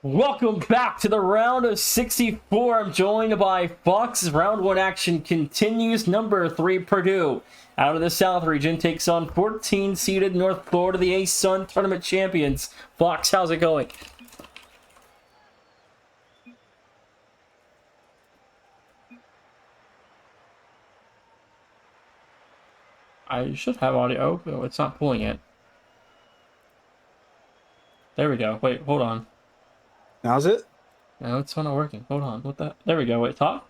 Welcome back to the round of 64. I'm joined by Fox. Round 1 action continues. Number 3, Purdue, out of the South region, takes on 14-seeded North Florida, the A-Sun tournament champions. Fox, how's it going? I should have audio. Oh, it's not pulling it. There we go. Wait, hold on. How's it? No, it's not working. Hold on. What the? There we go. Wait, talk.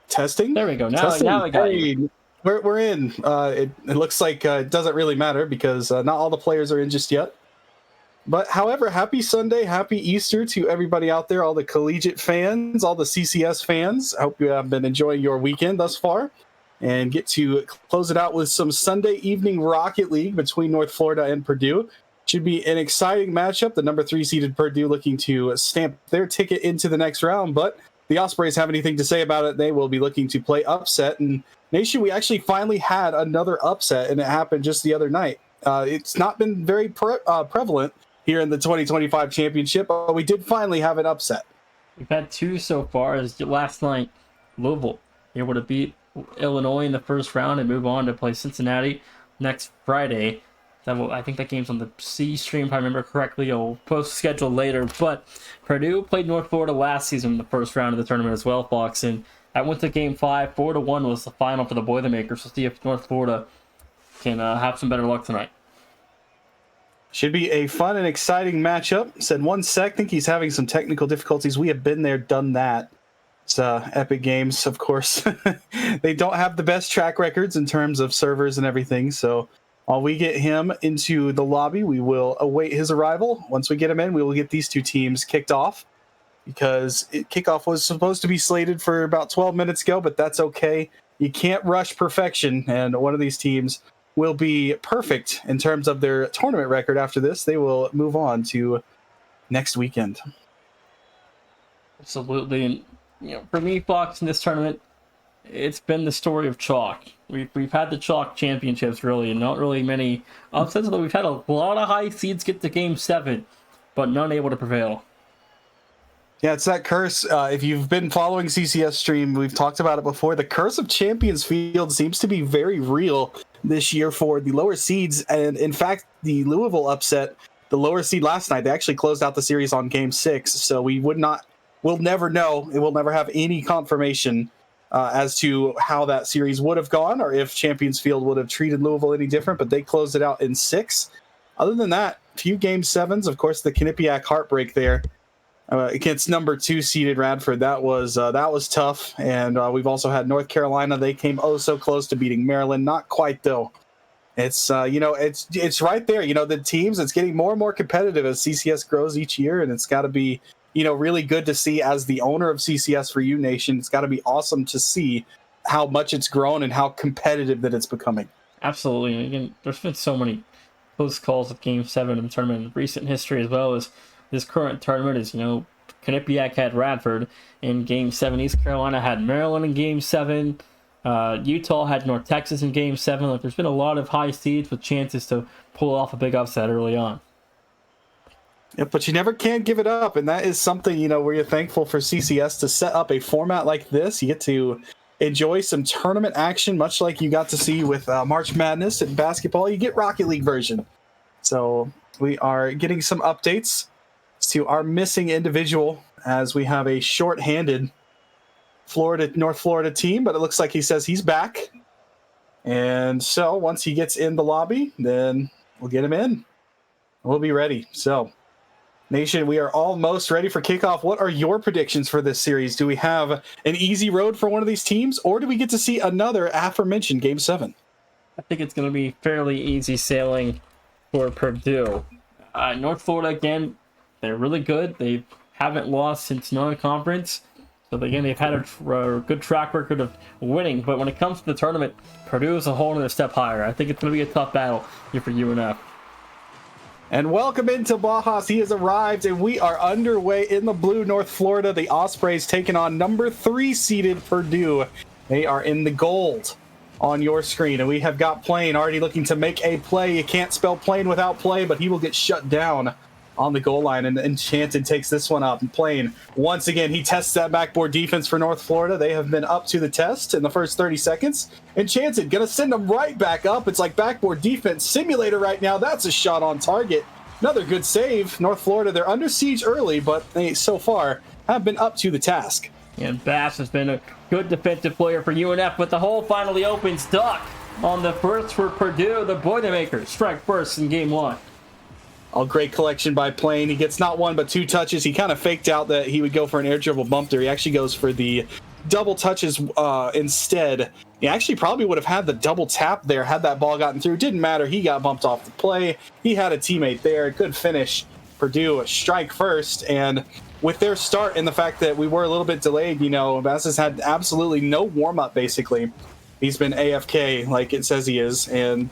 Testing? There we go. Now I got hey, you. We're in. It looks like it doesn't really matter because not all the players are in just yet. But however, happy Sunday, happy Easter to everybody out there, all the collegiate fans, all the CCS fans. I hope you have been enjoying your weekend thus far and get to close it out with some Sunday evening Rocket League between North Florida and Purdue. Should be an exciting matchup. The number 3 seeded Purdue looking to stamp their ticket into the next round, but the Ospreys have anything to say about it, they will be looking to play upset. And Nation, we actually finally had another upset, and it happened just the other night. It's not been very prevalent here in the 2025 championship, but we did finally have an upset. We've had 2 so far. As last night, Louisville able to beat Illinois in the first round and move on to play Cincinnati next Friday. I think that game's on the C stream, if I remember correctly. I'll post schedule later. But Purdue played North Florida last season in the first round of the tournament as well, Fox. And that went to Game 5. 4-1 was the final for the Boilermakers. We'll see if North Florida can have some better luck tonight. Should be a fun and exciting matchup. Said 1 sec. Think he's having some technical difficulties. We have been there, done that. It's Epic Games, of course. They don't have the best track records in terms of servers and everything, so while we get him into the lobby, we will await his arrival. Once we get him in, we will get these 2 teams kicked off because kickoff was supposed to be slated for about 12 minutes ago, but that's okay. You can't rush perfection, and one of these teams will be perfect in terms of their tournament record after this. They will move on to next weekend. Absolutely. And for me, Fox, in this tournament, it's been the story of chalk. We've had the chalk championships, really, and not really many upsets, although we've had a lot of high seeds get to Game 7, but none able to prevail. Yeah, it's that curse. If you've been following CCS stream, we've talked about it before. The curse of Champions Field seems to be very real this year for the lower seeds. And in fact, the Louisville upset, the lower seed last night, they actually closed out the series on Game 6. So we'll never know. It will never have any confirmation as to how that series would have gone or if Champions Field would have treated Louisville any different, but they closed it out in 6. Other than that, few Game 7s. Of course, the Quinnipiac heartbreak there against number 2 seeded Radford. That was tough. And we've also had North Carolina. They came so close to beating Maryland. Not quite, though. It's it's right there. The teams, it's getting more and more competitive as CCS grows each year, and it's got to be really good to see. As the owner of CCS for you Nation, it's got to be awesome to see how much it's grown and how competitive that it's becoming. Absolutely. And again, there's been so many close calls of Game 7 in the tournament in recent history, as well as this current tournament. Is Quinnipiac had Radford in Game 7. East Carolina had Maryland in Game 7. Utah had North Texas in Game 7. Like, there's been a lot of high seeds with chances to pull off a big upset early on. Yeah, but you never can give it up, and that is something, where you're thankful for CCS to set up a format like this. You get to enjoy some tournament action, much like you got to see with March Madness and basketball. You get Rocket League version. So we are getting some updates to our missing individual as we have a short-handed North Florida team, but it looks like he says he's back. And so once he gets in the lobby, then we'll get him in. We'll be ready. So Nation, we are almost ready for kickoff. What are your predictions for this series? Do we have an easy road for one of these teams, or do we get to see another aforementioned Game 7? I think it's going to be fairly easy sailing for Purdue. North Florida, again, they're really good. They haven't lost since non-conference. So again, they've had a good track record of winning. But when it comes to the tournament, Purdue is a whole other step higher. I think it's going to be a tough battle here for UNF. And welcome into Bajas. He has arrived, and we are underway in the blue. North Florida, the Ospreys taking on number 3 seeded Purdue. They are in the gold on your screen, and we have got Plane already looking to make a play. You can't spell Plane without play, but he will get shut down on the goal line, and Enchanted takes this one up and playing. Once again, he tests that backboard defense for North Florida. They have been up to the test in the first 30 seconds. Enchanted going to send them right back up. It's like backboard defense simulator right now. That's a shot on target. Another good save. North Florida, they're under siege early, but they so far have been up to the task. And Bass has been a good defensive player for UNF, but the hole finally opens. Duck on the first for Purdue. The Boilermakers strike first in game one. Oh, great collection by Plain. He gets not one but two touches. He kind of faked out that he would go for an air dribble bump there. He actually goes for the double touches instead. He actually probably would have had the double tap there had that ball gotten through. Didn't matter. He got bumped off the play. He had a teammate there. Good finish. Purdue a strike first. And with their start and the fact that we were a little bit delayed, Bass has had absolutely no warm-up, basically. He's been AFK like it says he is, and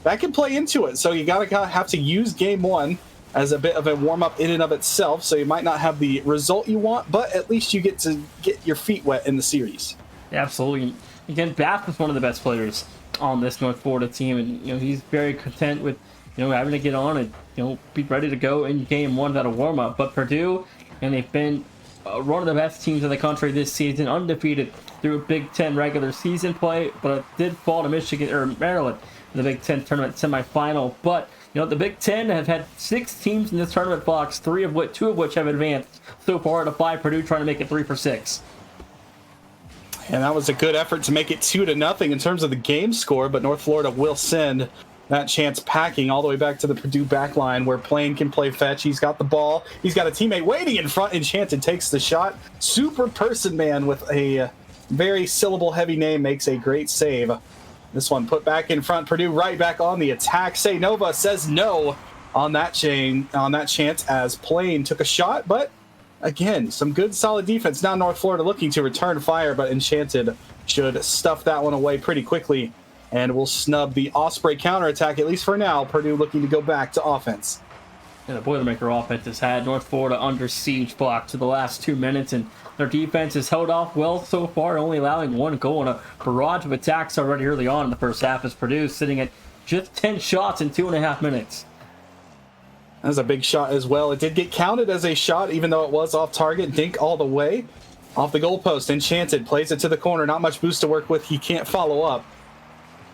that can play into it. So you gotta have to use game one as a bit of a warm-up in and of itself. So you might not have the result you want, but at least you get to get your feet wet in the series. Absolutely. Again, Bath is one of the best players on this North Florida team, and he's very content with having to get on and be ready to go in game one without a warm-up. But Purdue, and they've been one of the best teams in the country this season, undefeated through Big Ten regular season play, but it did fall to Michigan or Maryland in the Big Ten tournament semifinal. But the Big Ten have had 6 teams in this tournament box, two of which have advanced so far to 5. Purdue trying to make it 3 for 6. And that was a good effort to make it 2-0 in terms of the game score, but North Florida will send that chance packing all the way back to the Purdue back line where Plain can play fetch. He's got the ball. He's got a teammate waiting in front. Enchanted takes the shot. Super Person Man with a very syllable-heavy name makes a great save. This one put back in front. Purdue right back on the attack. Say Nova says no on that chance as Plain took a shot, but again, some good solid defense. Now North Florida looking to return fire, but Enchanted should stuff that one away pretty quickly and will snub the Osprey counterattack, at least for now. Purdue looking to go back to offense. And the Boilermaker offense has had North Florida under siege block to the last 2 minutes, and their defense has held off well so far, only allowing 1 goal and a barrage of attacks already early on in the first half, as Purdue sitting at just 10 shots in 2.5 minutes. That was a big shot as well. It did get counted as a shot, even though it was off target. Dink all the way off the goalpost. Enchanted plays it to the corner. Not much boost to work with. He can't follow up.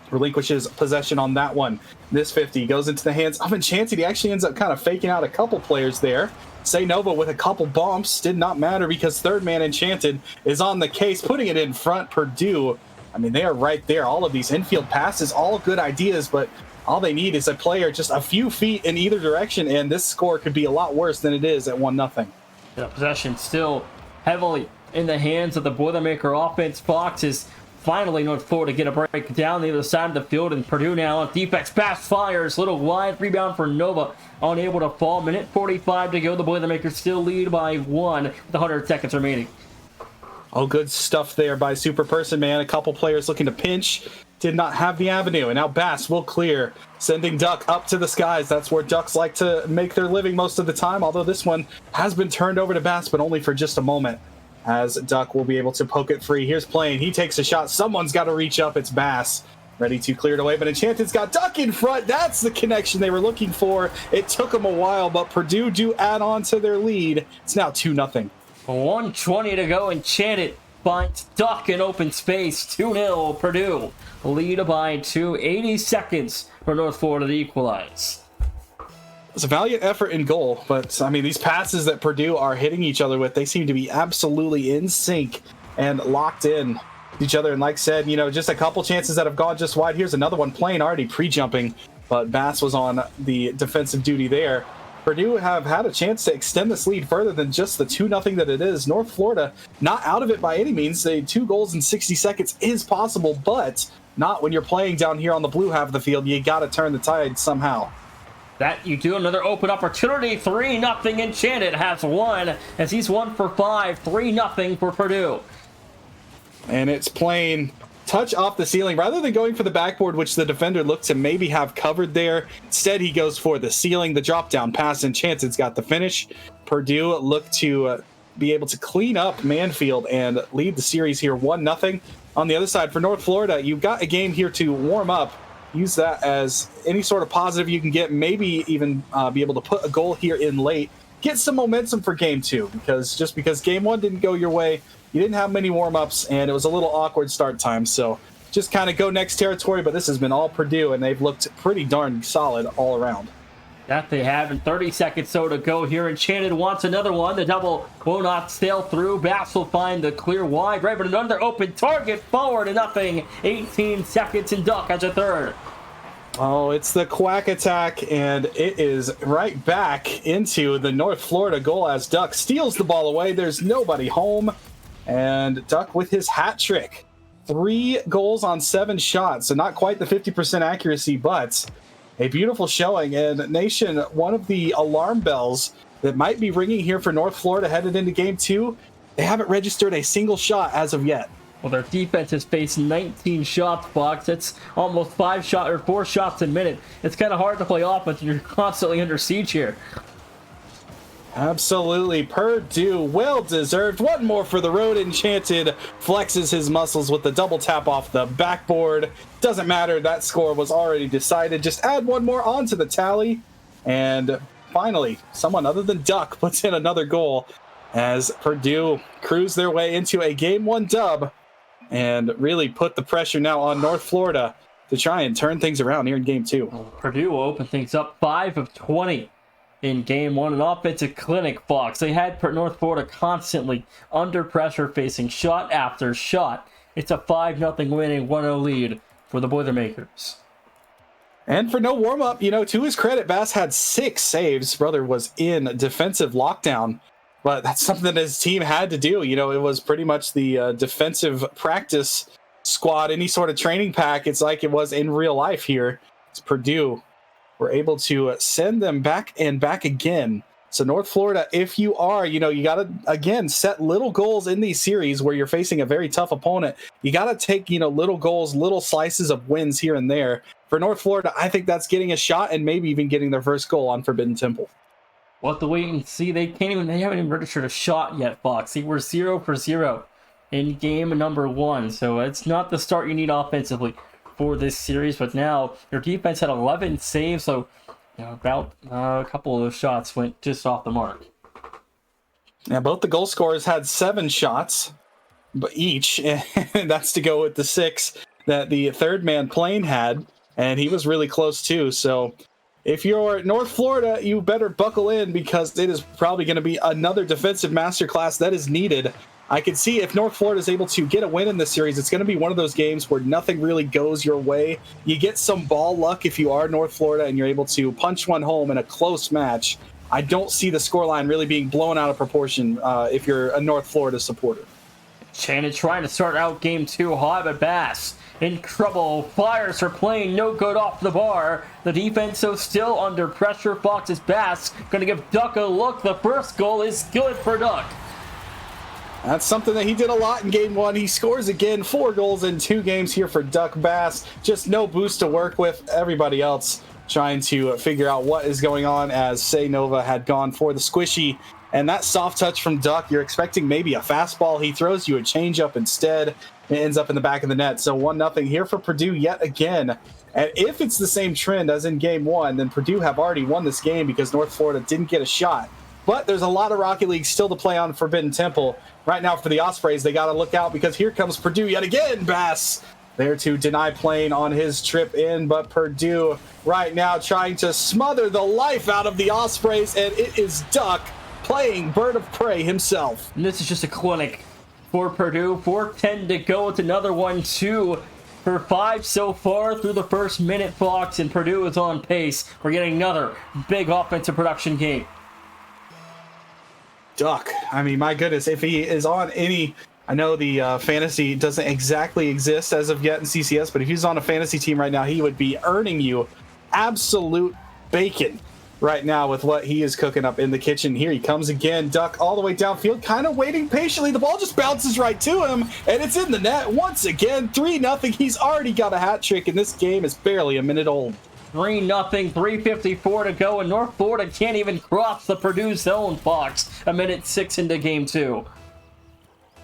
Relinquishes possession on that one. This 50 goes into the hands of Enchanted. He actually ends up kind of faking out a couple players there. Say Nova with a couple bumps. Did not matter because third man Enchanted is on the case, putting it in front. Purdue, they are right there. All of these infield passes, all good ideas, but all they need is a player just a few feet in either direction, and this score could be a lot worse than it is at 1-0. The possession still heavily in the hands of the Boilermaker offense. Fox is finally North Florida get a break down the other side of the field, and Purdue now on defense pass fires. Little wide rebound for Nova, unable to fall. Minute 45 to go. The Boilermakers still lead by 1 with 100 seconds remaining. Oh, good stuff there by Super Person Man. A couple players looking to pinch. Did not have the avenue, and now Bass will clear, sending Duck up to the skies. That's where Ducks like to make their living most of the time, although this one has been turned over to Bass, but only for just a moment, as Duck will be able to poke it free. Here's Plain. He takes a shot. Someone's got to reach up. It's Bass. Ready to clear it away, but Enchanted's got Duck in front. That's the connection they were looking for. It took them a while, but Purdue do add on to their lead. It's now 2-0. 1:20 to go. Enchanted finds Duck in open space. 2-0 Purdue. Lead by 2. 80 seconds for North Florida to equalize. It's a valiant effort in goal, but these passes that Purdue are hitting each other with, they seem to be absolutely in sync and locked in each other. And like said, just a couple chances that have gone just wide. Here's another one, Plain already pre-jumping, but Bass was on the defensive duty there. Purdue have had a chance to extend this lead further than just the 2-0 that it is. North Florida not out of it by any means. 2 goals in 60 seconds is possible, but not when you're playing down here on the blue half of the field. You got to turn the tide somehow. That you do. Another open opportunity. 3-0 Enchanted has won as he's 1 for 5. 3-0 for Purdue. And it's Plain. Touch off the ceiling rather than going for the backboard, which the defender looked to maybe have covered there. Instead, he goes for the ceiling, the drop down pass. Enchanted's got the finish. Purdue looked to be able to clean up Manfield and lead the series here 1-0. On the other side for North Florida, you've got a game here to warm up. use that as any sort of positive you can get, maybe even be able to put a goal here in late, get some momentum for game two, because game one didn't go your way, you didn't have many warm-ups, and it was a little awkward start time. So just kind of go next territory, but this has been all Purdue, and they've looked pretty darn solid all around. That they have, in 30 seconds so to go here. Enchanted wants another one. The double will not sail through. Bass will find the clear wide right, but another open target forward and nothing. 18 seconds and Duck has a third. Oh, it's the quack attack, and it is right back into the North Florida goal as Duck steals the ball away. There's nobody home, and Duck with his hat trick. 3 goals on 7 shots, so not quite the 50% accuracy, but a beautiful showing. And Nation, one of the alarm bells that might be ringing here for North Florida headed into game 2, they haven't registered a single shot as of yet. Well, their defense has faced 19 shots, Fox. That's almost 4 shots a minute. It's kind of hard to play offense when you're constantly under siege here. Absolutely. Purdue, well deserved. One more for the road. Enchanted flexes his muscles with the double tap off the backboard. Doesn't matter, that score was already decided. Just add one more onto the tally. And finally, someone other than Duck puts in another goal as Purdue cruise their way into a game 1 dub and really put the pressure now on North Florida to try and turn things around here in game 2. Well, Purdue will open things up 5 of 20. In game 1, an offensive clinic, Fox. They had North Florida constantly under pressure, facing shot after shot. It's a 5-0 winning 1-0 lead for the Boilermakers. And for no warm-up, to his credit, Bass had 6 saves. Brother was in defensive lockdown, but that's something that his team had to do. It was pretty much the defensive practice squad, any sort of training pack. It's like it was in real life here. It's Purdue. We're able to send them back and back again. So North Florida, if you are, you got to, again, set little goals in these series where you're facing a very tough opponent. You got to take, little goals, little slices of wins here and there. For North Florida, I think that's getting a shot and maybe even getting their first goal on Forbidden Temple. We'll have to wait and see. They haven't even registered a shot yet, Fox. They were 0 for 0 in game number 1. So it's not the start you need offensively for this series, but now their defense had 11 saves, so about a couple of those shots went just off the mark. Yeah, both the goal scorers had 7 shots, but each, and that's to go with the 6 that the third man Plain had, and he was really close too. So if you're North Florida, you better buckle in, because it is probably going to be another defensive masterclass that is needed. I can see if North Florida is able to get a win in this series, it's going to be one of those games where nothing really goes your way. You get some ball luck if you are North Florida and you're able to punch one home in a close match. I don't see the scoreline really being blown out of proportion if you're a North Florida supporter. Shannon trying to start out game 2 hot, but Bass in trouble. Fires for Plain, no good off the bar. The defense so still under pressure. Fox's Bass going to give Duck a look. The first goal is good for Duck. That's something that he did a lot in game 1. He scores again, 4 goals in 2 games here for Duck Bass. Just no boost to work with. Everybody else trying to figure out what is going on, as Say Nova had gone for the squishy. And that soft touch from Duck, you're expecting maybe a fastball. He throws you a changeup instead. It ends up in the back of the net. So 1-0 here for Purdue yet again. And if it's the same trend as in game 1, then Purdue have already won this game because North Florida didn't get a shot. But there's a lot of Rocket League still to play on Forbidden Temple. Right now for the Ospreys, they got to look out, because here comes Purdue yet again. Bass there to deny Plain on his trip in, but Purdue right now trying to smother the life out of the Ospreys, and it is Duck playing bird of prey himself. And this is just a clinic for Purdue. 4:10 to go. It's another 1-2 for 5 so far through the first minute, Fox, and Purdue is on pace. We're getting another big offensive production game. Duck, I mean, my goodness, if he is on any, I know the fantasy doesn't exactly exist as of yet in CCS, but if he's on a fantasy team right now, he would be earning you absolute bacon right now with what he is cooking up in the kitchen. Here he comes again. Duck all the way downfield, kind of waiting patiently. The ball just bounces right to him, and it's in the net once again. 3-0. He's already got a hat trick, and this game is barely a minute old. 3-0, 3:54 to go, and North Florida can't even cross the Purdue zone, Fox. A minute 6 into game 2.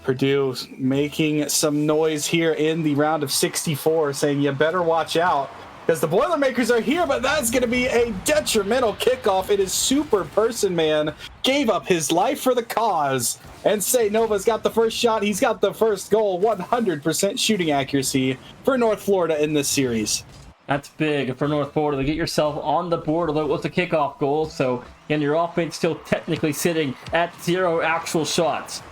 Purdue making some noise here in the round of 64, saying you better watch out. because the Boilermakers are here, but that's going to be a detrimental kickoff. It is Super Person Man gave up his life for the cause. And Say Nova's got the first shot. He's got the first goal, 100% shooting accuracy for North Florida in this series. That's big for North Florida to get yourself on the board, although it was a kickoff goal. So, again, your offense still technically sitting at 0 actual shots.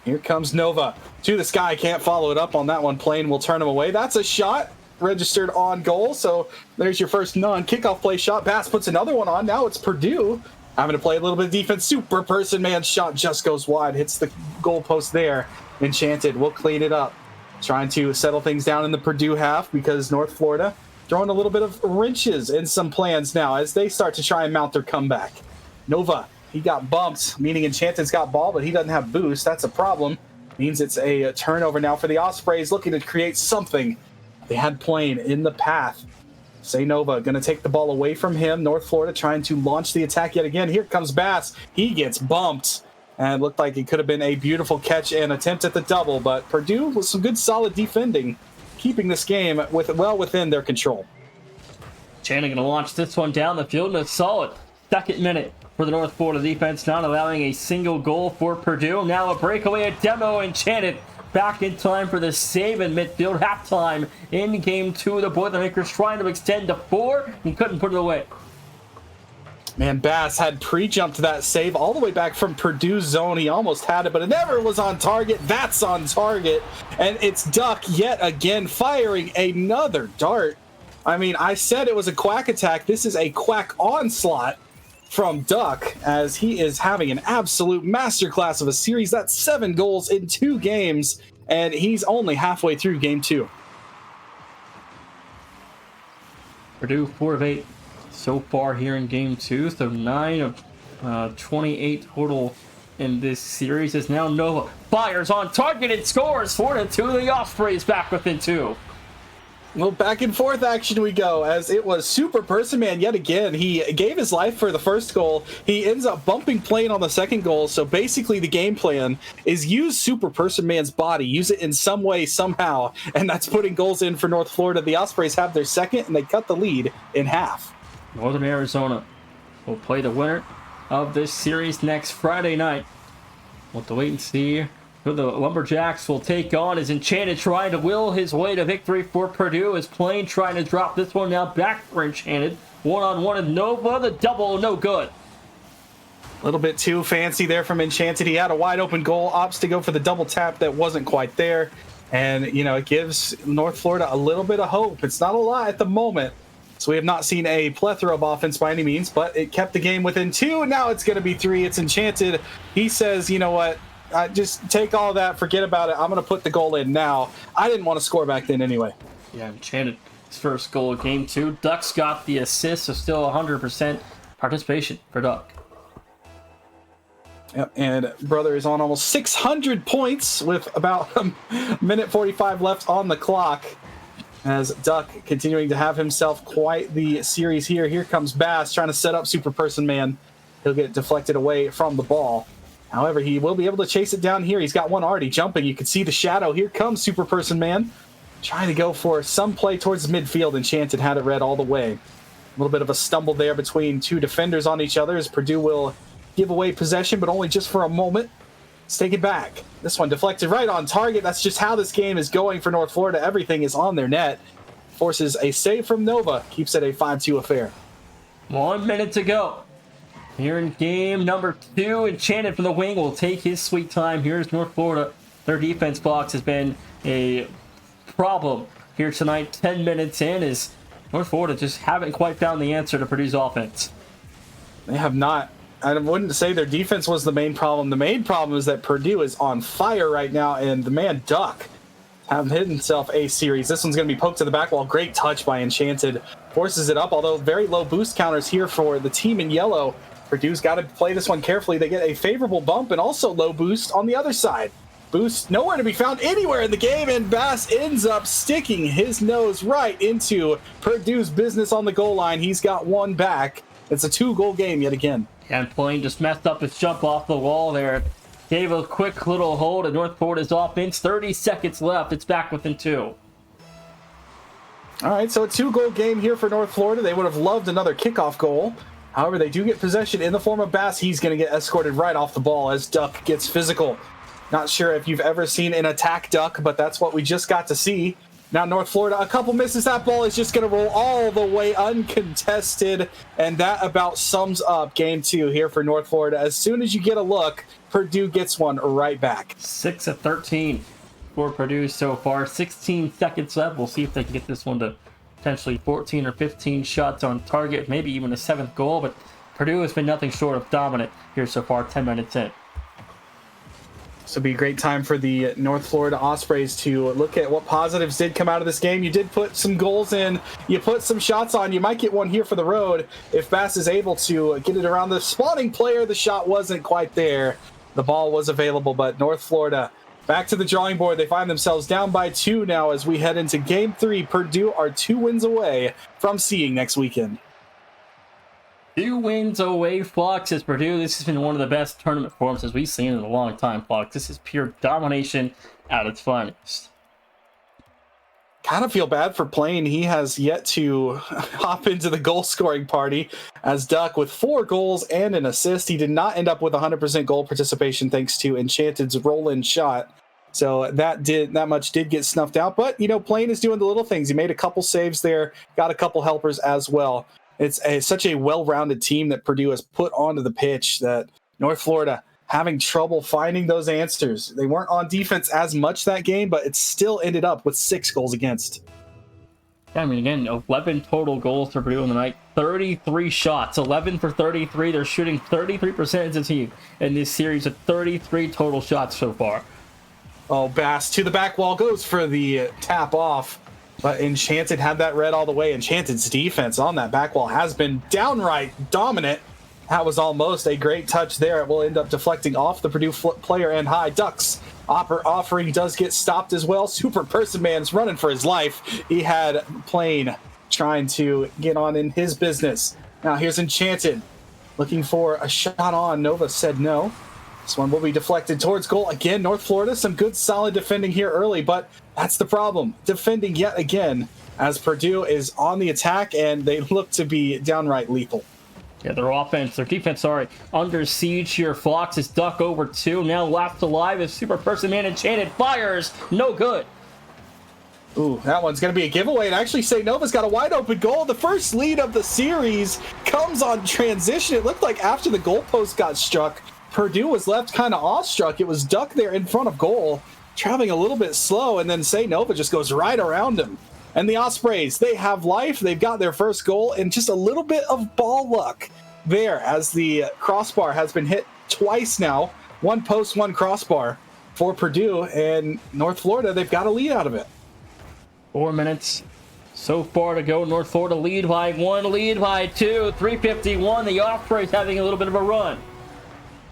Here comes Nova to the sky. Can't follow it up on that one. Plane will turn him away. That's a shot registered on goal. So there's your first non-kickoff play shot. Bass puts another one on. Now it's Purdue having to play a little bit of defense. Super Person Man shot just goes wide. Hits the goalpost there. Enchanted will clean it up. Trying to settle things down in the Purdue half because North Florida throwing a little bit of wrenches in some plans now as they start to try and mount their comeback. Nova, he got bumped, meaning Enchanted's got ball, but he doesn't have boost. That's a problem. Means it's a turnover now for the Ospreys, looking to create something. They had Plane in the path. Say Nova going to take the ball away from him. North Florida trying to launch the attack yet again. Here comes Bass. He gets bumped. And it looked like it could have been a beautiful catch and attempt at the double, but Purdue with some good solid defending, keeping this game well within their control. Channing going to launch this one down the field in a solid second minute for the North Florida defense, not allowing a single goal for Purdue. Now a breakaway at Demo. Enchanted back in time for the save in midfield. Halftime in game 2. The Boilermakers trying to extend to 4. He couldn't put it away. Man, Bass had pre-jumped that save all the way back from Purdue's zone. He almost had it, but it never was on target. That's on target. And it's Duck yet again firing another dart. I mean, I said it was a quack attack. This is a quack onslaught from Duck as he is having an absolute masterclass of a series. That's 7 goals in 2 games, and he's only halfway through game 2. Purdue 4 of 8 so far here in game 2, so 9 of 28 total in this series. Is now Nova fires on target and scores 4-2. The Ospreys back within 2. Well, back and forth action we go as it was Super Person Man yet again. He gave his life for the first goal. He ends up bumping Plane on the second goal. So basically the game plan is use Super Person Man's body, use it in some way, somehow, and that's putting goals in for North Florida. The Ospreys have their second, and they cut the lead in half. Northern Arizona will play the winner of this series next Friday night. We'll have to wait and see who the Lumberjacks will take on. As Enchanted trying to will his way to victory for Purdue. As Plane trying to drop this one now back for Enchanted. One-on-one with Nova. The double, no good. A little bit too fancy there from Enchanted. He had a wide open goal, opts to go for the double tap that wasn't quite there. And, you know, it gives North Florida a little bit of hope. It's not a lot at the moment. So we have not seen a plethora of offense by any means, but it kept the game within 2. Now it's going to be 3. It's Enchanted. He says, you know what? Just take all that, forget about it. I'm going to put the goal in now. I didn't want to score back then anyway. Yeah, Enchanted, his first goal of game 2. Duck's got the assist, so still 100% participation for Duck. Yep, and Brother is on almost 600 points with about a minute 45 left on the clock. As Duck continuing to have himself quite the series here. Here comes Bass trying to set up Super Person Man. He'll get deflected away from the ball. However, he will be able to chase it down here. He's got one already jumping. You can see the shadow. Here comes Super Person Man. Trying to go for some play towards midfield. Enchanted had it read all the way. A little bit of a stumble there between 2 defenders on each other as Purdue will give away possession, but only just for a moment. Let's take it back. This one deflected right on target. That's just how this game is going for North Florida. Everything is on their net. Forces a save from Nova. Keeps it a 5-2 affair. 1 minute to go. Here in game number 2, Enchanted from the wing will take his sweet time. Here's North Florida. Their defense box has been a problem here tonight. 10 minutes in as North Florida just haven't quite found the answer to Purdue's offense. They have not. I wouldn't say their defense was the main problem. The main problem is that Purdue is on fire right now, and the man Duck have hit himself a series. This one's going to be poked to the back wall. Great touch by Enchanted. Forces it up, although very low boost counters here for the team in yellow. Purdue's got to play this one carefully. They get a favorable bump and also low boost on the other side. Boost nowhere to be found anywhere in the game, and Bass ends up sticking his nose right into Purdue's business on the goal line. He's got one back. It's a 2-goal game yet again. And Plane just messed up his jump off the wall there. Gave a quick little hold at North Florida's offense. 30 seconds left. It's back within 2. All right, so a 2-goal game here for North Florida. They would have loved another kickoff goal. However, they do get possession in the form of Bass. He's going to get escorted right off the ball as Duck gets physical. Not sure if you've ever seen an attack Duck, but that's what we just got to see. Now North Florida, a couple misses. That ball is just going to roll all the way uncontested, and that about sums up game 2 here for North Florida. As soon as you get a look, Purdue gets one right back. 6 of 13 for Purdue so far. 16 seconds left. We'll see if they can get this one to potentially 14 or 15 shots on target, maybe even a 7th goal, but Purdue has been nothing short of dominant here so far, 10 minutes in. This will be a great time for the North Florida Ospreys to look at what positives did come out of this game. You did put some goals in. You put some shots on. You might get one here for the road if Bass is able to get it around the spawning player. The shot wasn't quite there. The ball was available, but North Florida back to the drawing board. They find themselves down by 2 now as we head into Game 3. Purdue are 2 wins away from seeing next weekend. 2 wins away, Fox, as Purdue. This has been one of the best tournament performances we've seen in a long time, Fox. This is pure domination at its finest. Kind of feel bad for Plain. He has yet to hop into the goal-scoring party as Duck with 4 goals and an assist. He did not end up with 100% goal participation thanks to Enchanted's roll-in shot. So that much did get snuffed out. But, Plain is doing the little things. He made a couple saves there, got a couple helpers as well. It's such a well-rounded team that Purdue has put onto the pitch that North Florida having trouble finding those answers. They weren't on defense as much that game, but it still ended up with 6 goals against. Yeah, I mean, again, 11 total goals for Purdue on the night. 33 shots, 11 for 33. They're shooting 33% as a team in this series of 33 total shots so far. Oh, Bass to the back wall goes for the tap off. But Enchanted had that read all the way. Enchanted's defense on that back wall has been downright dominant. That was almost a great touch there. It will end up deflecting off the Purdue player and high. Ducks offering does get stopped as well. Super Person Man's running for his life. He had Plain trying to get on in his business. Now here's Enchanted looking for a shot on. Nova said no. This one will be deflected towards goal. Again, North Florida, some good solid defending here early, but that's the problem. Defending yet again as Purdue is on the attack and they look to be downright lethal. Yeah, their defense, under siege here. Fox is Duck over 2. Now left alive as Super Person Man Enchanted fires. No good. Ooh, that one's going to be a giveaway. And actually, St. Nova's got a wide open goal. The first lead of the series comes on transition. It looked like after the goalpost got struck, Purdue was left kind of awestruck. It was Duck there in front of goal, traveling a little bit slow, and then St. Nova just goes right around him. And the Ospreys, they have life. They've got their first goal, and just a little bit of ball luck there as the crossbar has been hit twice now. 1 post, 1 crossbar for Purdue, and North Florida, they've got a lead out of it. 4 minutes so far to go. North Florida lead by 1, lead by 2, 3:51. The Ospreys having a little bit of a run.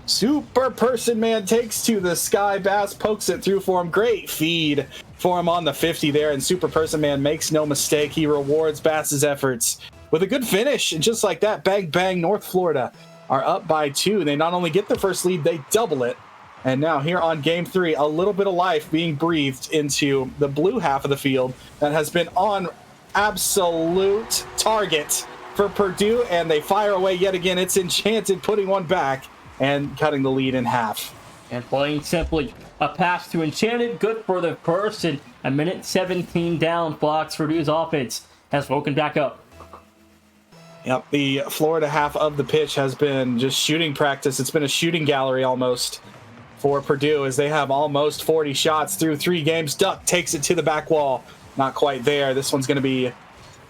Super Person Man takes to the sky. Bass pokes it through for him. Great feed for him on the 50 there, and Super Person Man makes no mistake. He rewards Bass's efforts with a good finish, and just like that, bang, bang, North Florida are up by 2. They not only get the first lead, they double it. And now here on Game 3, a little bit of life being breathed into the blue half of the field that has been on absolute target for Purdue, and they fire away yet again. It's Enchanted putting one back and cutting the lead in half. And plain simply, a pass to Enchanted, good for the first, and a minute 17 down. Fox, Purdue's offense has woken back up. Yep, the Florida half of the pitch has been just shooting practice. It's been a shooting gallery almost for Purdue as they have almost 40 shots through 3 games. Duck takes it to the back wall. Not quite there. This one's going to be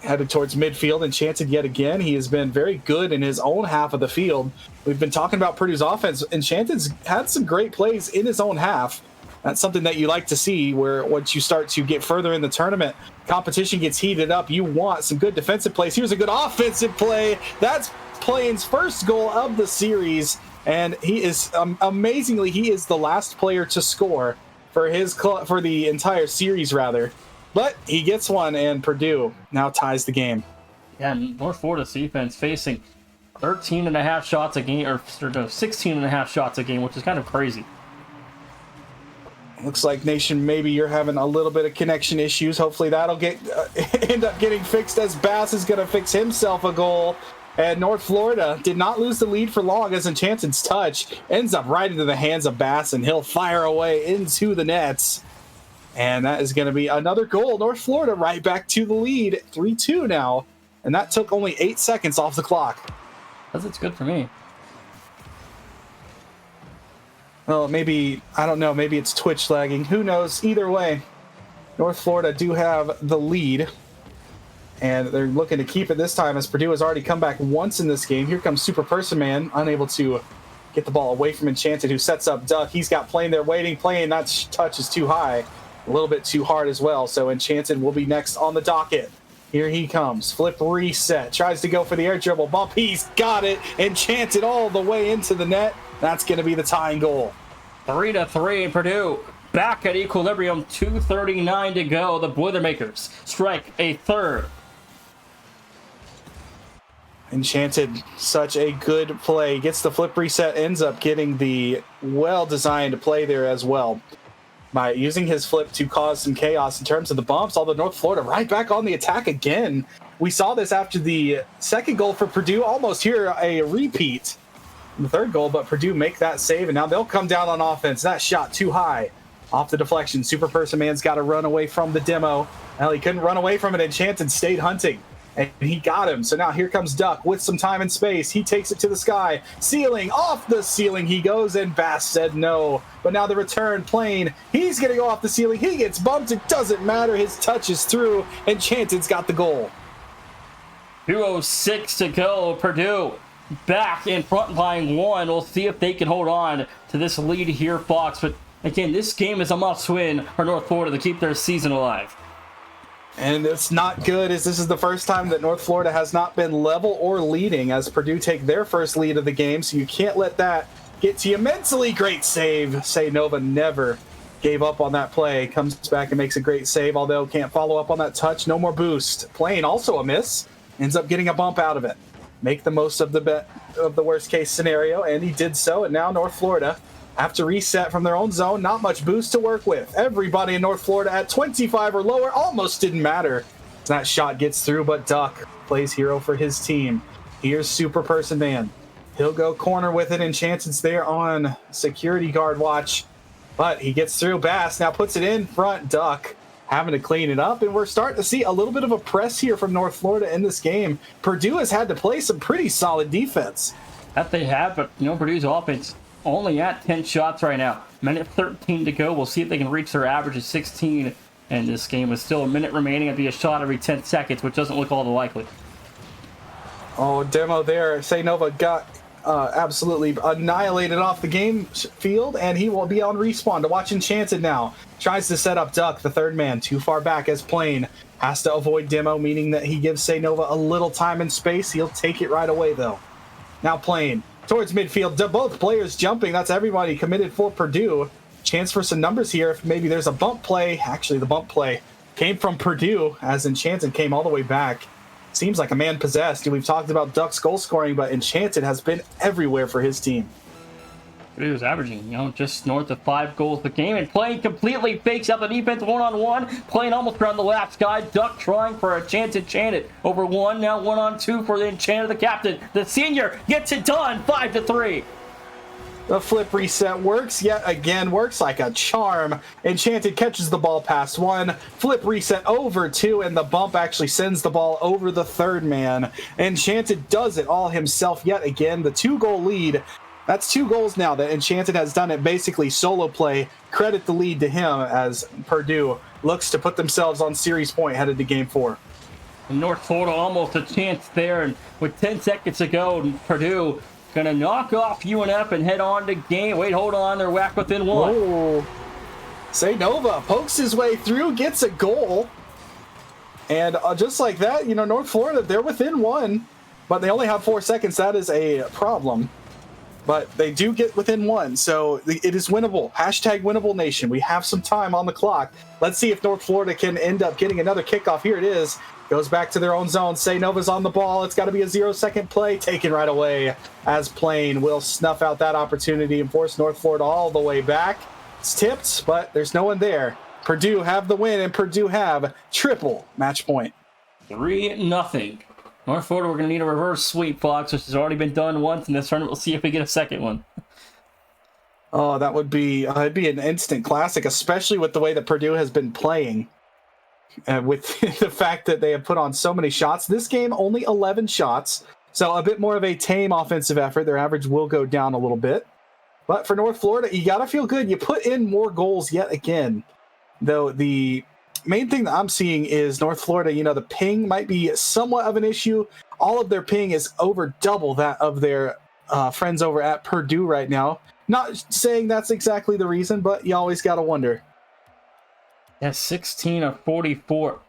headed towards midfield. Enchanted yet again. He has been very good in his own half of the field. We've been talking about Purdue's offense. Enchanted's had some great plays in his own half. That's something that you like to see, where once you start to get further in the tournament, competition gets heated up. You want some good defensive plays. Here's a good offensive play. That's Plain's first goal of the series, and he is amazingly, he is the last player to score for his for the entire series, rather. But he gets one, and Purdue now ties the game. Yeah, North Florida's defense facing 13.5 shots a game, or no, 16.5 shots a game, which is kind of crazy. Looks like Nation, maybe you're having a little bit of connection issues. Hopefully that'll get end up getting fixed as Bass is going to fix himself a goal. And North Florida did not lose the lead for long as Enchanted's touch ends up right into the hands of Bass, and he'll fire away into the nets. And that is going to be another goal. North Florida right back to the lead, 3-2 now. And that took only 8 seconds off the clock. That's good for me. Well, maybe, I don't know, maybe it's Twitch lagging. Who knows? Either way, North Florida do have the lead. And they're looking to keep it this time as Purdue has already come back once in this game. Here comes Super Person Man, unable to get the ball away from Enchanted, who sets up Duck. He's got Plane there waiting. Plane, that touch is too high. A little bit too hard as well. So Enchanted will be next on the docket. Here he comes. Flip reset. Tries to go for the air dribble. Bump. He's got it. Enchanted all the way into the net. That's going to be the tying goal. 3-3 Purdue. Back at equilibrium. 2:39 to go. The Boilermakers strike a third. Enchanted, such a good play. Gets the flip reset, ends up getting the well-designed play there as well by using his flip to cause some chaos in terms of the bumps, although North Florida right back on the attack again. We saw this after the second goal for Purdue, almost here a repeat. The third goal, but Purdue make that save, and now they'll come down on offense. That shot too high. Off the deflection, Super Person Man's got to run away from the demo. Well, he couldn't run away from it. Enchanted stayed hunting. And he got him. So now here comes Duck with some time and space. He takes it to the sky. Ceiling. Off the ceiling he goes, and Bass said no. But now the return Plane. He's going to go off the ceiling. He gets bumped. It doesn't matter. His touch is through. Enchanted's got the goal. 2:06 to go. Purdue back in front by 1. We'll see if they can hold on to this lead here, Fox. But again, this game is a must-win for North Florida to keep their season alive. And it's not good, as this is the first time that North Florida has not been level or leading as Purdue take their first lead of the game, so you can't let that get to you mentally. Great save. Say Nova never gave up on that play. Comes back and makes a great save, although can't follow up on that touch. No more boost. Plane, also a miss. Ends up getting a bump out of it. Make the most of the worst case scenario, and he did so, and now North Florida have to reset from their own zone. Not much boost to work with. Everybody in North Florida at 25 or lower. Almost didn't matter. That shot gets through, but Duck plays hero for his team. Here's Super Person Man. He'll go corner with it. Enchanted's there on security guard watch, but he gets through. Bass now puts it in front. Duck having to clean it up, and we're starting to see a little bit of a press here from North Florida in this game. Purdue has had to play some pretty solid defense. That they have, but Purdue's offense only at 10 shots right now. Minute 13 to go. We'll see if they can reach their average of 16. And this game is still a minute remaining. It'd be a shot every 10 seconds, which doesn't look all that likely. Oh, demo there. Say Nova got absolutely annihilated off the game field, and he will be on respawn to watch Enchanted now. Tries to set up Duck, the third man, too far back as Plane. Has to avoid demo, meaning that he gives Say Nova a little time and space. He'll take it right away, though. Now Plane towards midfield. Both players jumping. That's everybody committed for Purdue. Chance for some numbers here. If maybe there's a bump play. Actually, the bump play came from Purdue as Enchanted came all the way back. Seems like a man possessed. We've talked about Duck's goal scoring, but Enchanted has been everywhere for his team. Purdue's averaging, just north of 5 goals per game, and Plane completely fakes out the defense one-on-one. Plane almost around the last guy. Duck trying for a chance. Enchanted over 1, now 1-on-2 for the Enchanted, the captain. The senior gets it done, 5-3. The flip reset works yet again, works like a charm. Enchanted catches the ball past 1, flip reset over 2, and the bump actually sends the ball over the third man. Enchanted does it all himself yet again. The 2-goal lead. That's 2 goals now that Enchanted has done it basically solo play. Credit the lead to him as Purdue looks to put themselves on series point headed to game 4. North Florida almost a chance there, and with 10 seconds to go, Purdue gonna knock off UNF and head on to game. Wait, hold on, they're whack within 1. Oh. Say Nova pokes his way through, gets a goal. And just like that, North Florida, they're within 1, but they only have 4 seconds. That is a problem. But they do get within 1, so it is winnable. Hashtag winnable nation. We have some time on the clock. Let's see if North Florida can end up getting another kickoff. Here it is. Goes back to their own zone. Say Nova's on the ball. It's got to be a 0-second play. Taken right away as Plane will snuff out that opportunity and force North Florida all the way back. It's tipped, but there's no one there. Purdue have the win, and Purdue have triple match point. 3-0. North Florida, we're going to need a reverse sweep, Fox, which has already been done once in this tournament. We'll see if we get a second one. Oh, that would be it'd be an instant classic, especially with the way that Purdue has been playing. With the fact that they have put on so many shots. This game, only 11 shots, so a bit more of a tame offensive effort. Their average will go down a little bit. But for North Florida, you got to feel good. You put in more goals yet again. Though the main thing that I'm seeing is North Florida, the ping might be somewhat of an issue. All of their ping is over double that of their friends over at Purdue right now. Not saying that's exactly the reason, but you always got to wonder. That's 16 of 44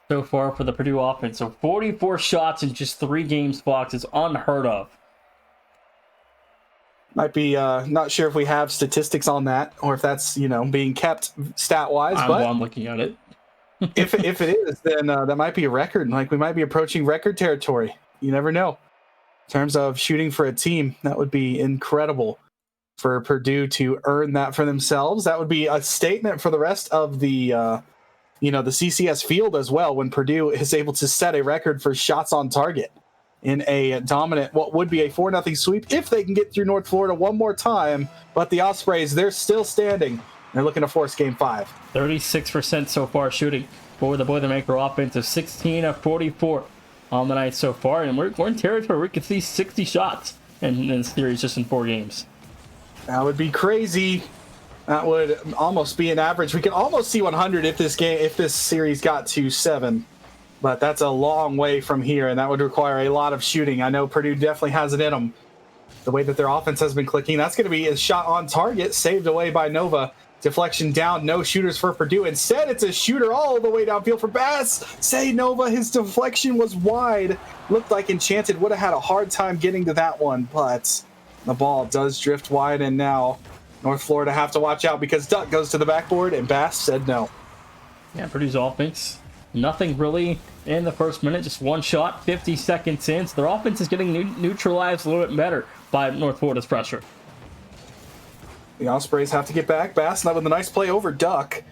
so far for the Purdue offense. So 44 shots in just 3 games, Fox, is unheard of. Might be not sure if we have statistics on that or if that's, being kept stat-wise. But I'm looking at it. if it is, then that might be a record. Like, we might be approaching record territory. You never know. In terms of shooting for a team, that would be incredible for Purdue to earn that for themselves. That would be a statement for the rest of the the CCS field as well, when Purdue is able to set a record for shots on target in a dominant, what would be a 4-0 sweep if they can get through North Florida one more time. But the Ospreys, they're still standing. They're looking to force game 5. 36% so far shooting for the Boilermaker offense of 16 of 44 on the night so far. And we're in territory where we could see 60 shots in this series just in 4 games. That would be crazy. That would almost be an average. We could almost see 100 if this series got to 7. But that's a long way from here, and that would require a lot of shooting. I know Purdue definitely has it in them. The way that their offense has been clicking, that's going to be a shot on target, saved away by Nova. Deflection down, no shooters for Purdue. Instead, it's a shooter all the way downfield for Bass. Say Nova, his deflection was wide. Looked like Enchanted would have had a hard time getting to that one, but the ball does drift wide, and now North Florida have to watch out because Duck goes to the backboard, and Bass said no. Yeah, Purdue's offense, nothing really in the first minute, just one shot, 50 seconds in. So their offense is getting neutralized a little bit better by North Florida's pressure. The Ospreys have to get back. Bass, that with a nice play over Duck,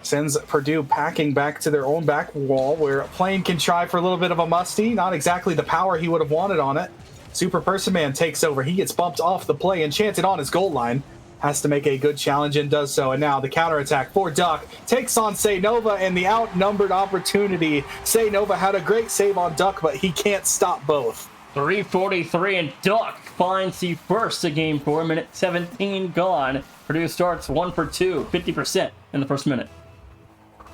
sends Purdue packing back to their own back wall, where Plain can try for a little bit of a musty. Not exactly the power he would have wanted on it. Super Person Man takes over. He gets bumped off the play. Enchanted on his goal line. Has to make a good challenge and does so. And now the counterattack for Duck takes on Say Nova, and the outnumbered opportunity. Say Nova had a great save on Duck, but he can't stop both. 3:43, and Duck finds the first of game 4. Minute 17 gone. Purdue starts 1 for 2, 50% in the first minute.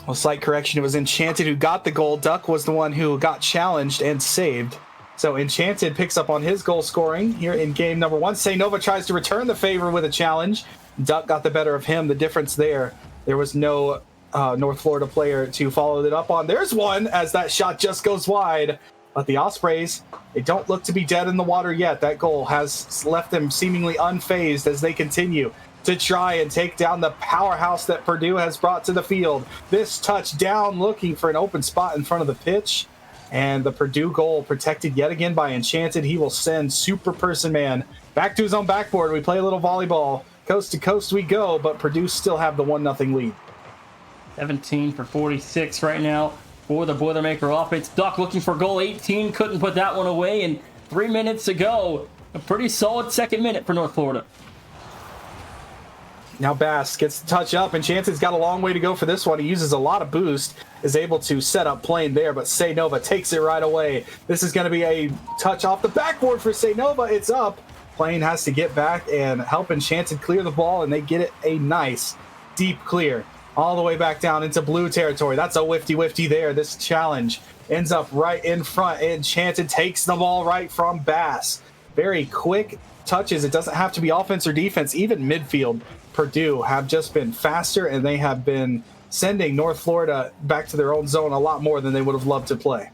Well, slight correction. It was Enchanted who got the goal. Duck was the one who got challenged and saved. So Enchanted picks up on his goal scoring here in game number 1. Say Nova tries to return the favor with a challenge. Duck got the better of him. The difference there was no North Florida player to follow it up on. There's one as that shot just goes wide. But the Ospreys, they don't look to be dead in the water yet. That goal has left them seemingly unfazed as they continue to try and take down the powerhouse that Purdue has brought to the field. This touch down, looking for an open spot in front of the pitch. And the Purdue goal protected yet again by Enchanted. He will send Super Person Man back to his own backboard. We play a little volleyball. Coast to coast we go, but Purdue still have the 1-0 lead. 17 for 46 right now for the Boilermaker offense. Duck looking for goal 18. Couldn't put that one away. And 3 minutes to go. A pretty solid second minute for North Florida. Now Bass gets the touch up. Enchanted's got a long way to go for this one. He uses a lot of boost. Is able to set up Plain there, but Say Nova takes it right away. This is going to be a touch off the backboard for Say Nova. It's up. Plain has to get back and help Enchanted clear the ball, and they get it a nice deep clear all the way back down into blue territory. That's a whifty there. This challenge ends up right in front. Enchanted takes the ball right from Bass. Very quick touches. It doesn't have to be offense or defense. Even midfield, Purdue have just been faster, and they have been sending North Florida back to their own zone a lot more than they would have loved to play.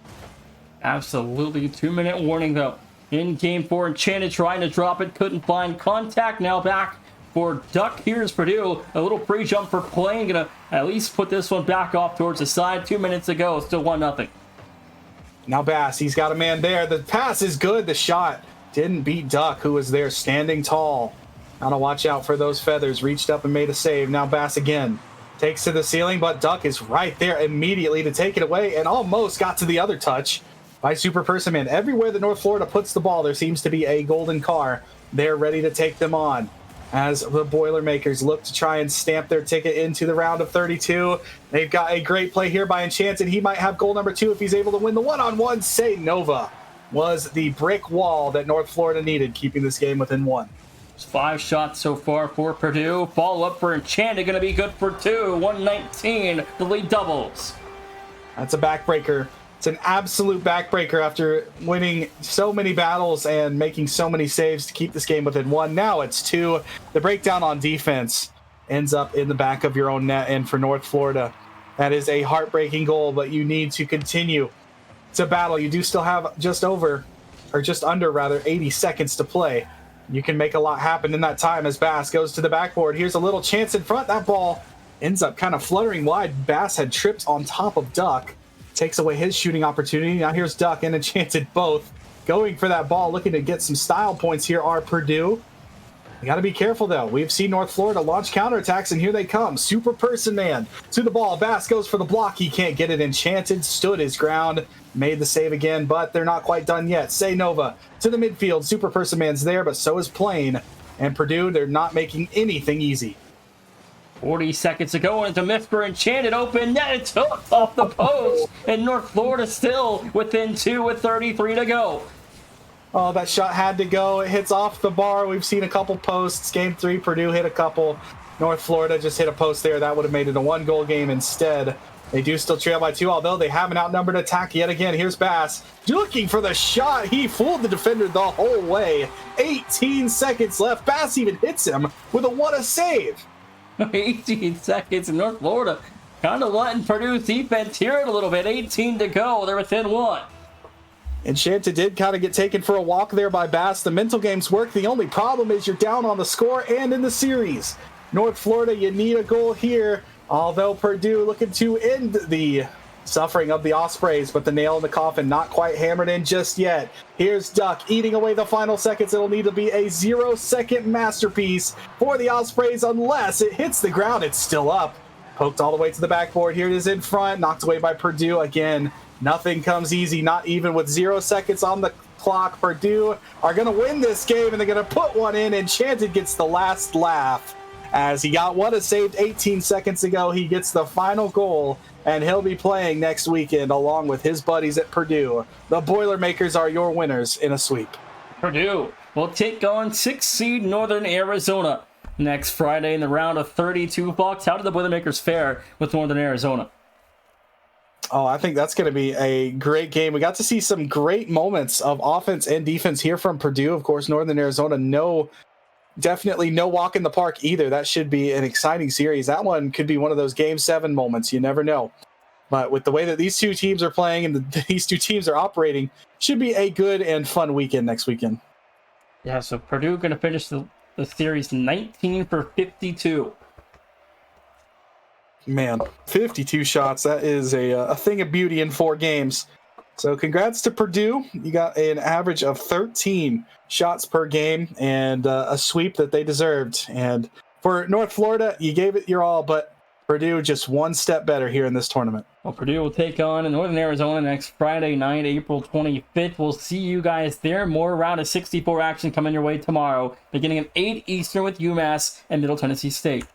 Absolutely. 2-minute warning, though. In game 4, Enchanted trying to drop it. Couldn't find contact. Now back for Duck. Here's Purdue. A little pre-jump for Plain. Going to at least put this one back off towards the side. 2 minutes to go. Still 1-0. Now Bass. He's got a man there. The pass is good. The shot didn't beat Duck, who was there standing tall. Gotta watch out for those feathers. Reached up and made a save. Now Bass again. Takes to the ceiling, but Duck is right there immediately to take it away and almost got to the other touch by Super Person Man. Everywhere that North Florida puts the ball, there seems to be a golden car. They're ready to take them on as the Boilermakers look to try and stamp their ticket into the round of 32. They've got a great play here by Enchanted. He might have goal number 2 if he's able to win the one-on-one. Say Nova was the brick wall that North Florida needed, keeping this game within 1. 5 shots so far for Purdue. Ball up for Enchanted, going to be good for 2. 119, the lead doubles. That's a backbreaker. It's an absolute backbreaker after winning so many battles and making so many saves to keep this game within 1. Now it's 2. The breakdown on defense ends up in the back of your own net, and for North Florida, that is a heartbreaking goal, but you need to continue to battle. You do still have just under 80 seconds to play. You can make a lot happen in that time as Bass goes to the backboard. Here's a little chance in front. That ball ends up kind of fluttering wide. Bass had tripped on top of Duck. Takes away his shooting opportunity. Now here's Duck and Enchanted both going for that ball, looking to get some style points here are Purdue. You got to be careful, though. We've seen North Florida launch counterattacks, and here they come. Super Person Man to the ball. Bass goes for the block. He can't get it. Enchanted stood his ground, made the save again, but they're not quite done yet. Say Nova to the midfield. Super Person Man's there, but so is Plain. And Purdue, they're not making anything easy. 40 seconds to go, and it's a miss for Enchanted. Open net, it's hooked off the post, and North Florida still within 2 with 33 to go. Oh, that shot had to go. It hits off the bar. We've seen a couple posts. Game 3, Purdue hit a couple. North Florida just hit a post there. That would have made it a 1-goal game instead. They do still trail by 2, although they have an outnumbered attack yet again. Here's Bass looking for the shot. He fooled the defender the whole way. 18 seconds left. Bass even hits him with a what a save. 18 seconds, and North Florida kind of letting Purdue's defense hear it a little bit. 18 to go. They're within 1. Enchanted did kind of get taken for a walk there by Bass. The mental games work. The only problem is you're down on the score and in the series. North Florida, you need a goal here. Although Purdue looking to end the suffering of the Ospreys, but the nail in the coffin not quite hammered in just yet. Here's Duck eating away the final seconds. It'll need to be a 0-second masterpiece for the Ospreys unless it hits the ground. It's still up. Poked all the way to the backboard. Here it is in front. Knocked away by Purdue again. Nothing comes easy, not even with 0 seconds on the clock. Purdue are going to win this game, and they're going to put one in. Enchanted gets the last laugh as he got one saved 18 seconds ago. He gets the final goal, and he'll be playing next weekend along with his buddies at Purdue. The Boilermakers are your winners in a sweep. Purdue will take on 6th seed Northern Arizona next Friday in the round of 32. Bucks, how did the Boilermakers fare with Northern Arizona? Oh, I think that's going to be a great game. We got to see some great moments of offense and defense here from Purdue. Of course, Northern Arizona, definitely no walk in the park either. That should be an exciting series. That one could be one of those Game 7 moments. You never know. But with the way that these two teams are playing and these two teams are operating, should be a good and fun weekend next weekend. Yeah, so Purdue going to finish the series 19 for 52. Man, 52 shots. That is a thing of beauty in 4 games. So congrats to Purdue. You got an average of 13 shots per game and a sweep that they deserved. And for North Florida, you gave it your all, but Purdue just one step better here in this tournament. Well, Purdue will take on Northern Arizona next Friday night, April 25th. We'll see you guys there. More round of 64 action coming your way tomorrow, beginning at 8 Eastern with UMass and Middle Tennessee State.